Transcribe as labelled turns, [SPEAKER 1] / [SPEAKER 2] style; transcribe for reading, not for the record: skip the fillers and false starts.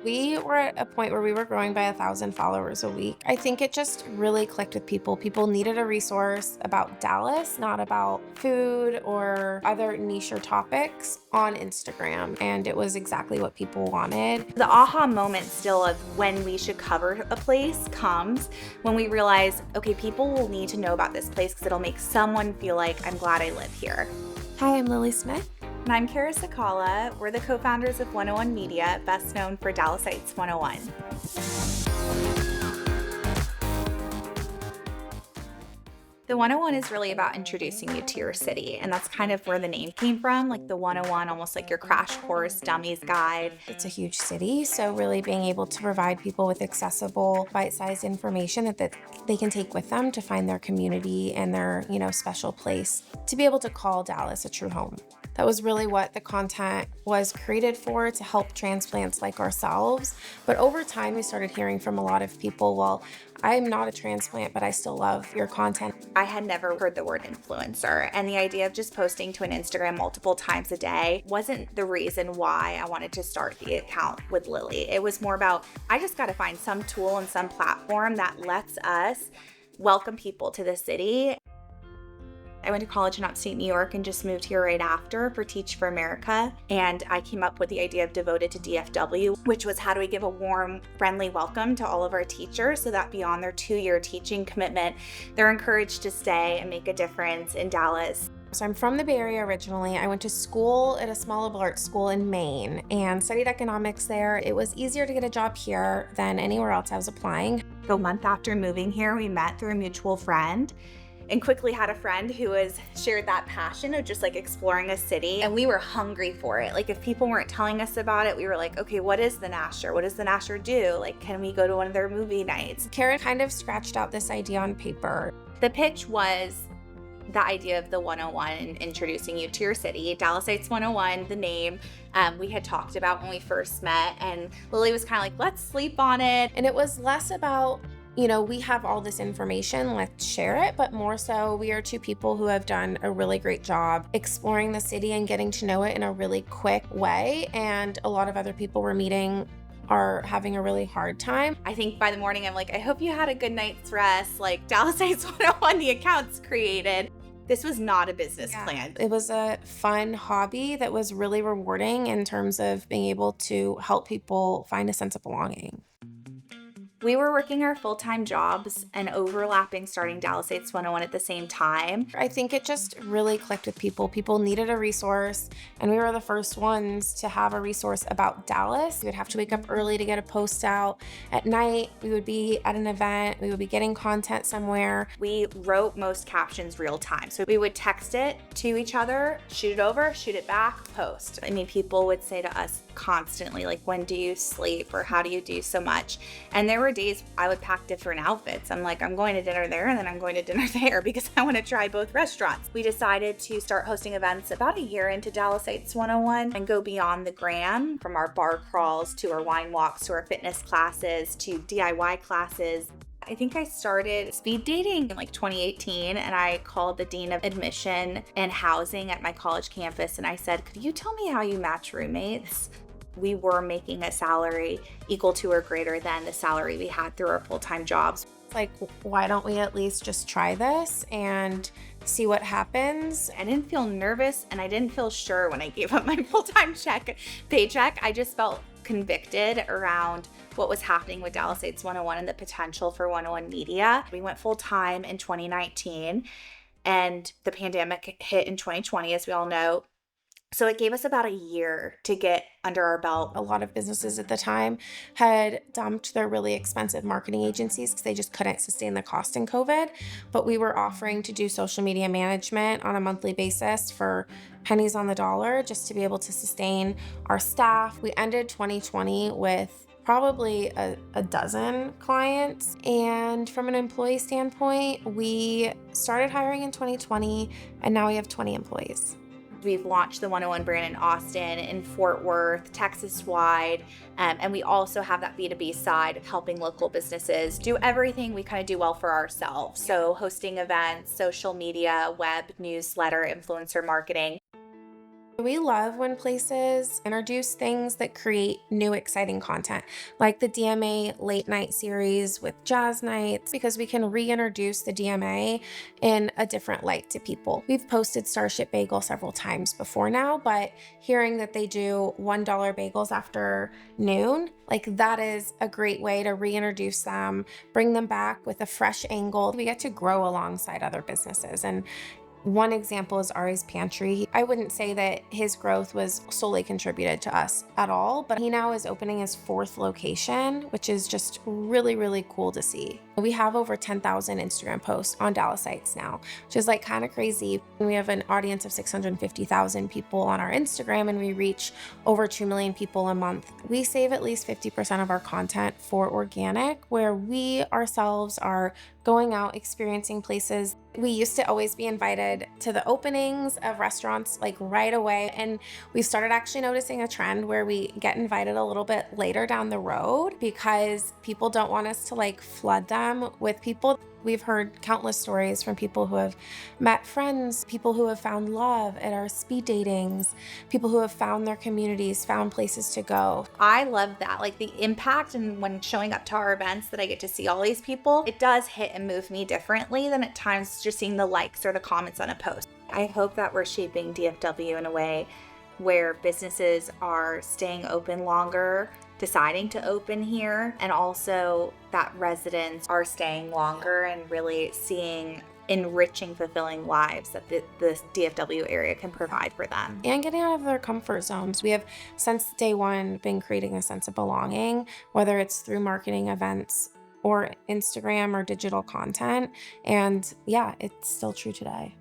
[SPEAKER 1] We were at a point where we were growing by 1,000 followers a week. I think it just really clicked with people. People needed a resource about Dallas, not about food or other niche topics on Instagram. And it was exactly what people wanted.
[SPEAKER 2] The aha moment still of when we should cover a place comes when we realize, okay, people will need to know about this place because it'll make someone feel like, I'm glad I live here.
[SPEAKER 1] Hi, I'm Lily Smith.
[SPEAKER 2] And I'm Cecala. We're the co-founders of 101 Media, best known for Dallasites101. The 101 is really about introducing you to your city, and that's kind of where the name came from, like the 101, almost like your crash course dummies guide.
[SPEAKER 1] It's a huge city, so really being able to provide people with accessible, bite-sized information that they can take with them to find their community and their, special place, to be able to call Dallas a true home. That was really what the content was created for, to help transplants like ourselves. But over time, we started hearing from a lot of people, well, I'm not a transplant, but I still love your content.
[SPEAKER 2] I had never heard the word influencer, and the idea of just posting to an Instagram multiple times a day wasn't the reason why I wanted to start the account with Lily. It was more about, I just got to find some tool and some platform that lets us welcome people to the city. I went to college in upstate New York and just moved here right after for Teach for America. And I came up with the idea of Devoted to DFW, which was how do we give a warm, friendly welcome to all of our teachers so that beyond their 2-year teaching commitment, they're encouraged to stay and make a difference in Dallas.
[SPEAKER 1] So I'm from the Bay Area originally. I went to school at a small liberal arts school in Maine and studied economics there. It was easier to get a job here than anywhere else I was applying.
[SPEAKER 2] A month after moving here, we met through a mutual friend and quickly had a friend who shared that passion of just like exploring a city. And we were hungry for it. Like if people weren't telling us about it, we were like, okay, what is the Nasher? What does the Nasher do? Like, can we go to one of their movie nights?
[SPEAKER 1] Karen kind of scratched out this idea on paper.
[SPEAKER 2] The pitch was the idea of the 101 and introducing you to your city. Dallasites101, the name, we had talked about when we first met. And Lily was kind of like, let's sleep on it.
[SPEAKER 1] And it was less about, we have all this information, let's share it, but more so we are two people who have done a really great job exploring the city and getting to know it in a really quick way. And a lot of other people we're meeting are having a really hard time.
[SPEAKER 2] I think by the morning, I'm like, I hope you had a good night's rest. Like Dallasites101, the account's created. This was not a business plan.
[SPEAKER 1] It was a fun hobby that was really rewarding in terms of being able to help people find a sense of belonging.
[SPEAKER 2] We were working our full-time jobs and overlapping starting Dallasites101 at the same time.
[SPEAKER 1] I think it just really clicked with people. People needed a resource, and we were the first ones to have a resource about Dallas. We would have to wake up early to get a post out. At night, we would be at an event. We would be getting content somewhere.
[SPEAKER 2] We wrote most captions real time. So we would text it to each other, shoot it over, shoot it back, post. I mean, people would say to us constantly, like, when do you sleep? Or how do you do so much? And there were days I would pack different outfits. I'm like, I'm going to dinner there and then I'm going to dinner there because I want to try both restaurants. We decided to start hosting events about a year into Dallasites101 and go beyond the gram, from our bar crawls to our wine walks to our fitness classes to DIY classes. I think I started speed dating in like 2018, and I called the dean of admission and housing at my college campus and I said, could you tell me how you match roommates? We were making a salary equal to or greater than the salary we had through our full-time jobs.
[SPEAKER 1] Like, why don't we at least just try this and see what happens?
[SPEAKER 2] I didn't feel nervous and I didn't feel sure when I gave up my full-time paycheck. I just felt convicted around what was happening with Dallasites101 and the potential for 101 Media. We went full-time in 2019 and the pandemic hit in 2020, as we all know. So it gave us about a year to get under our belt.
[SPEAKER 1] A lot of businesses at the time had dumped their really expensive marketing agencies because they just couldn't sustain the cost in COVID. But we were offering to do social media management on a monthly basis for pennies on the dollar just to be able to sustain our staff. We ended 2020 with probably a dozen clients. And from an employee standpoint, we started hiring in 2020 and now we have 20 employees.
[SPEAKER 2] We've launched the 101 brand in Austin, in Fort Worth, Texas-wide, and we also have that B2B side of helping local businesses do everything we kind of do well for ourselves. So hosting events, social media, web, newsletter, influencer marketing.
[SPEAKER 1] We love when places introduce things that create new, exciting content, like the DMA late night series with jazz nights, because we can reintroduce the DMA in a different light to people. We've posted Starship Bagel several times before now, but hearing that they do $1 bagels after noon, like that is a great way to reintroduce them, bring them back with a fresh angle. We get to grow alongside other businesses. And one example is Ari's Pantry. I wouldn't say that his growth was solely contributed to us at all, but he now is opening his 4th location, which is just really, really cool to see. We have over 10,000 Instagram posts on Dallasites now, which is like kind of crazy. We have an audience of 650,000 people on our Instagram, and we reach over 2 million people a month. We save at least 50% of our content for organic, where we ourselves are going out, experiencing places. We used to always be invited to the openings of restaurants like right away. And we've started actually noticing a trend where we get invited a little bit later down the road because people don't want us to like flood them with people. We've heard countless stories from people who have met friends, people who have found love at our speed datings, people who have found their communities, found places to go.
[SPEAKER 2] I love that. Like the impact, and when showing up to our events that I get to see all these people, it does hit and move me differently than at times just seeing the likes or the comments on a post. I hope that we're shaping DFW in a way where businesses are staying open longer, deciding to open here, and also that residents are staying longer and really seeing enriching, fulfilling lives that the DFW area can provide for them.
[SPEAKER 1] And getting out of their comfort zones. We have, since day one, been creating a sense of belonging, whether it's through marketing events or Instagram or digital content. And yeah, it's still true today.